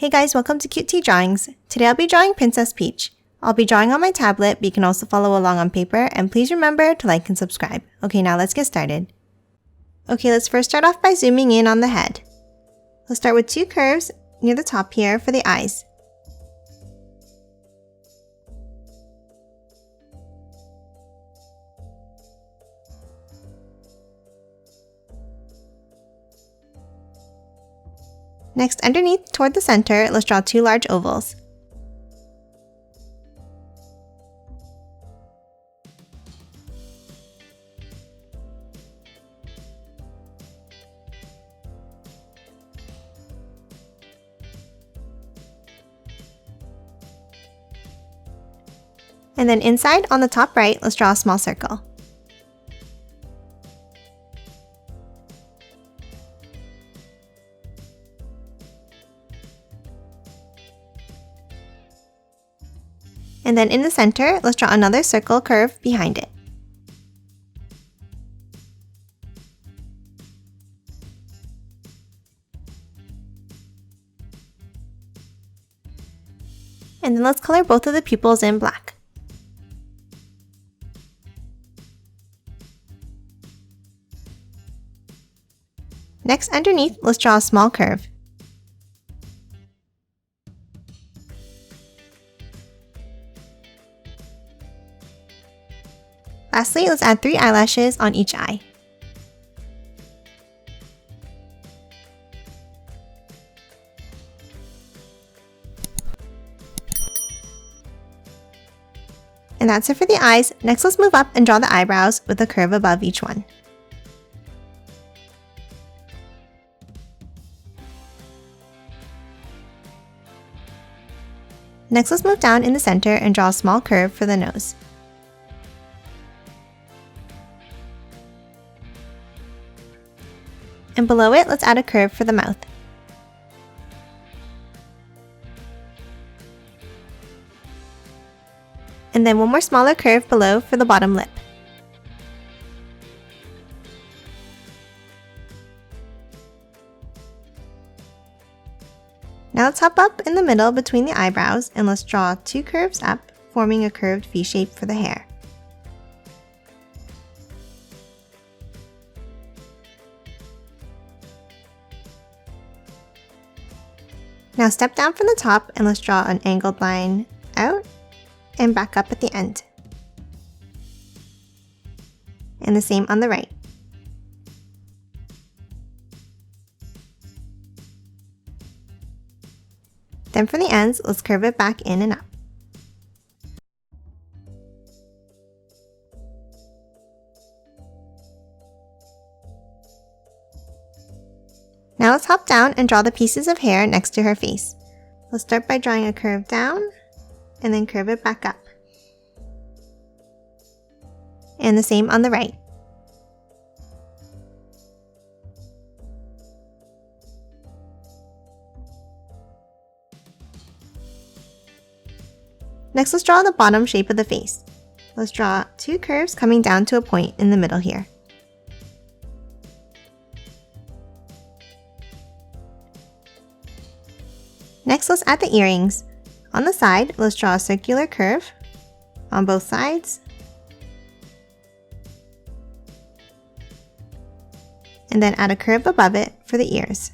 Hey guys, welcome to Cute Tea Drawings. Today I'll be drawing Princess Peach. I'll be drawing on my tablet, but you can also follow along on paper, and please remember to like and subscribe. Okay, now let's get started. Okay, let's first start off by zooming in on the head. Let's start with two curves near the top here for the eyes. Next, underneath toward the center, let's draw two large ovals. And then inside, on the top right, let's draw a small circle. And then in the center, let's draw another circle curve behind it. And then let's color both of the pupils in black. Next, underneath, let's draw a small curve. Lastly, let's add 3 eyelashes on each eye. And that's it for the eyes. Next, let's move up and draw the eyebrows with a curve above each one. Next, let's move down in the center and draw a small curve for the nose. And below it, let's add a curve for the mouth. And then one more smaller curve below for the bottom lip. Now let's hop up in the middle between the eyebrows and let's draw 2 curves up, forming a curved V shape for the hair. Now step down from the top and let's draw an angled line out and back up at the end. And the same on the right. Then from the ends, let's curve it back in and up. Now let's hop down and draw the pieces of hair next to her face. Let's start by drawing a curve down and then curve it back up. And the same on the right. Next, let's draw the bottom shape of the face. Let's draw 2 curves coming down to a point in the middle here. Next, let's add the earrings. On the side, let's draw a circular curve on both sides. And then add a curve above it for the ears.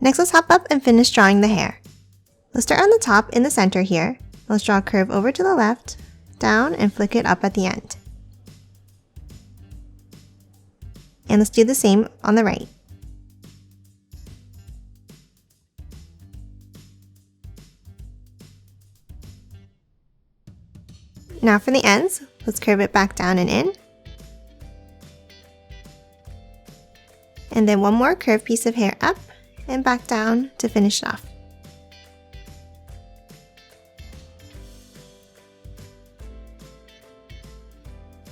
Next, let's hop up and finish drawing the hair. Let's start on the top in the center here. Let's draw a curve over to the left, down, and flick it up at the end. And let's do the same on the right. Now for the ends, let's curve it back down and in. And then one more curved piece of hair up and back down to finish it off.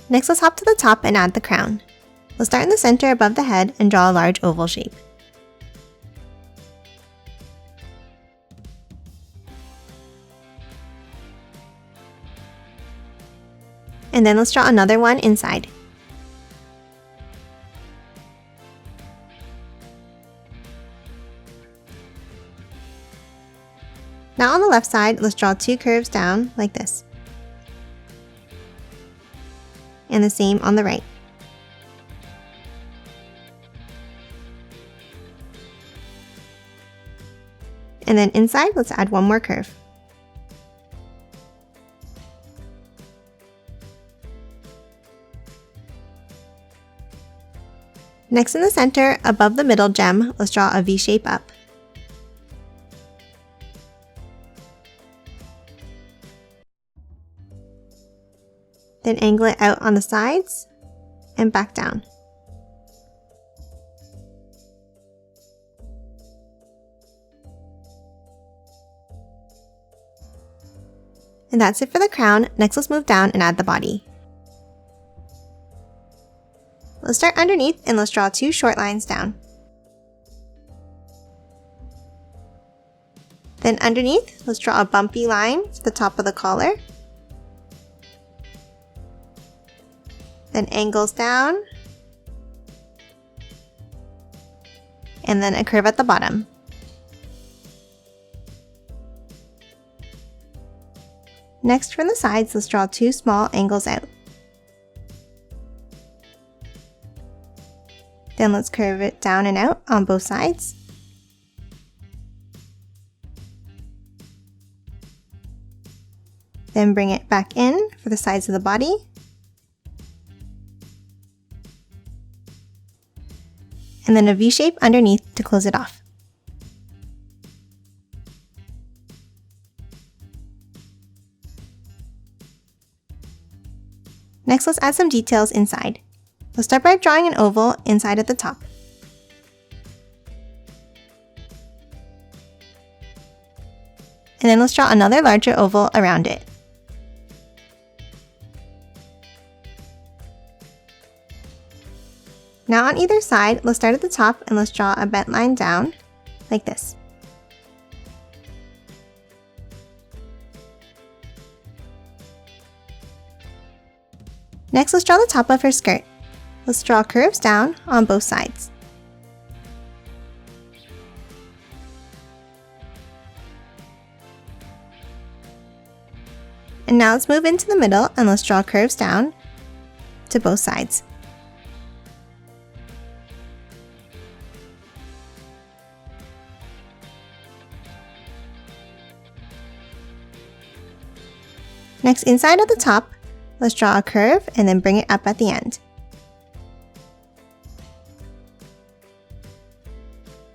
Next, let's hop to the top and add the crown. Let's start in the center above the head and draw a large oval shape. And then let's draw another one inside. Now on the left side, let's draw 2 curves down like this. And the same on the right. And then inside, let's add 1 more curve. Next in the center, above the middle gem, let's draw a V shape up. Then angle it out on the sides and back down. And that's it for the crown. Next, let's move down and add the body. Let's start underneath and let's draw 2 short lines down. Then underneath, let's draw a bumpy line to the top of the collar. Then angles down. And then a curve at the bottom. Next, from the sides, let's draw 2 small angles out. Then let's curve it down and out on both sides. Then bring it back in for the sides of the body. And then a V shape underneath to close it off. Next, let's add some details inside. Let's start by drawing an oval inside at the top. And then let's draw another larger oval around it. Now on either side, let's start at the top and let's draw a bent line down, like this. Next, let's draw the top of her skirt. Let's draw curves down on both sides. And now let's move into the middle and let's draw curves down to both sides. Next, inside at the top, let's draw a curve and then bring it up at the end.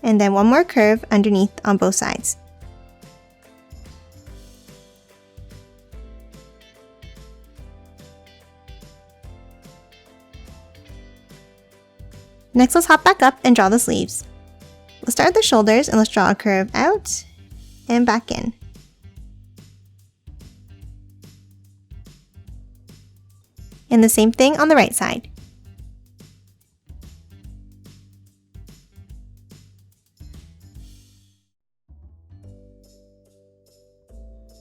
And then 1 more curve underneath on both sides. Next, let's hop back up and draw the sleeves. Let's start at the shoulders and let's draw a curve out and back in. And the same thing on the right side.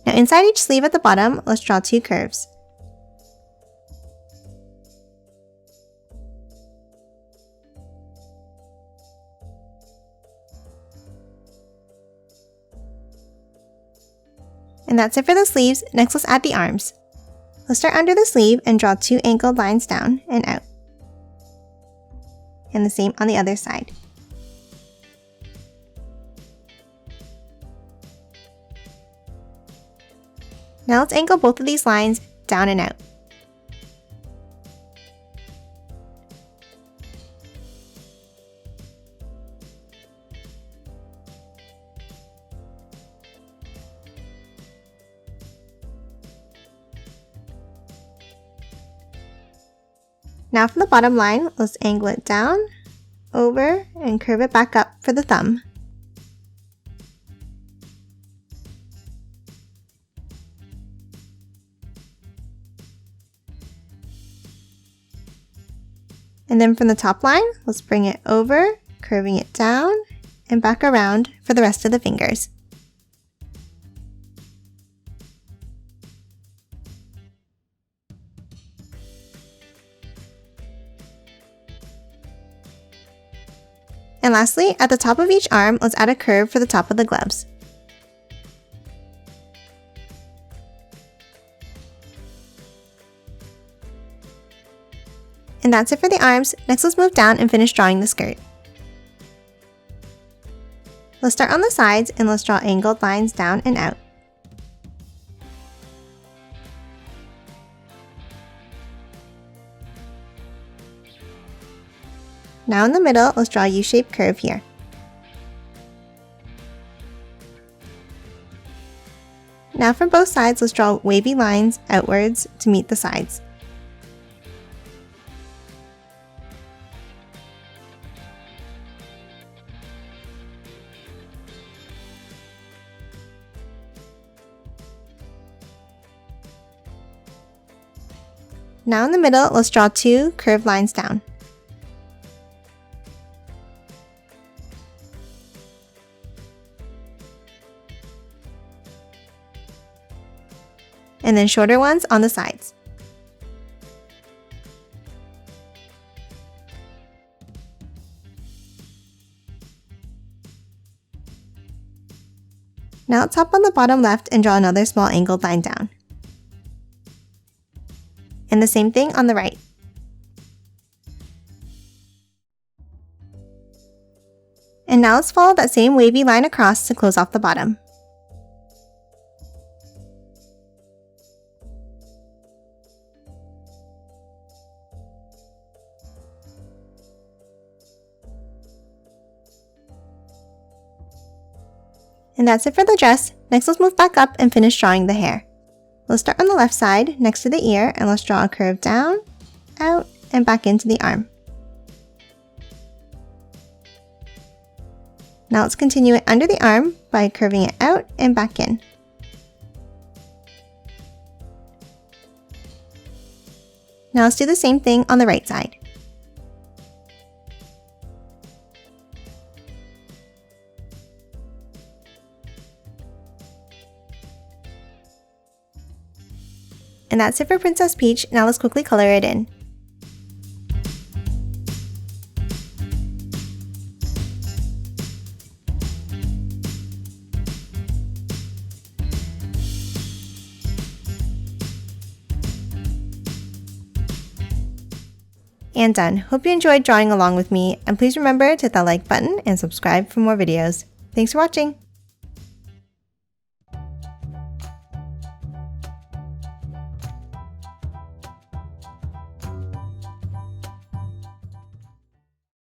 Now inside each sleeve at the bottom, let's draw 2 curves. And that's it for the sleeves. Next, let's add the arms. Let's start under the sleeve and draw 2 angled lines down and out. And the same on the other side. Now let's angle both of these lines down and out. Now from the bottom line, let's angle it down, over, and curve it back up for the thumb. And then from the top line, let's bring it over, curving it down, and back around for the rest of the fingers. And lastly, at the top of each arm, let's add a curve for the top of the gloves. And that's it for the arms. Next, let's move down and finish drawing the skirt. Let's start on the sides and let's draw angled lines down and out. Now in the middle, let's draw a U-shaped curve here. Now from both sides, let's draw wavy lines outwards to meet the sides. Now in the middle, let's draw 2 curved lines down. And then shorter ones on the sides. Now let's hop on the bottom left and draw another small angled line down. And the same thing on the right. And now let's follow that same wavy line across to close off the bottom. And that's it for the dress. Next, let's move back up and finish drawing the hair. Let's start on the left side, next to the ear, and let's draw a curve down, out, and back into the arm. Now let's continue it under the arm by curving it out and back in. Now let's do the same thing on the right side. And that's it for Princess Peach. Now let's quickly color it in. And done. Hope you enjoyed drawing along with me, and please remember to hit that like button and subscribe for more videos. Thanks for watching!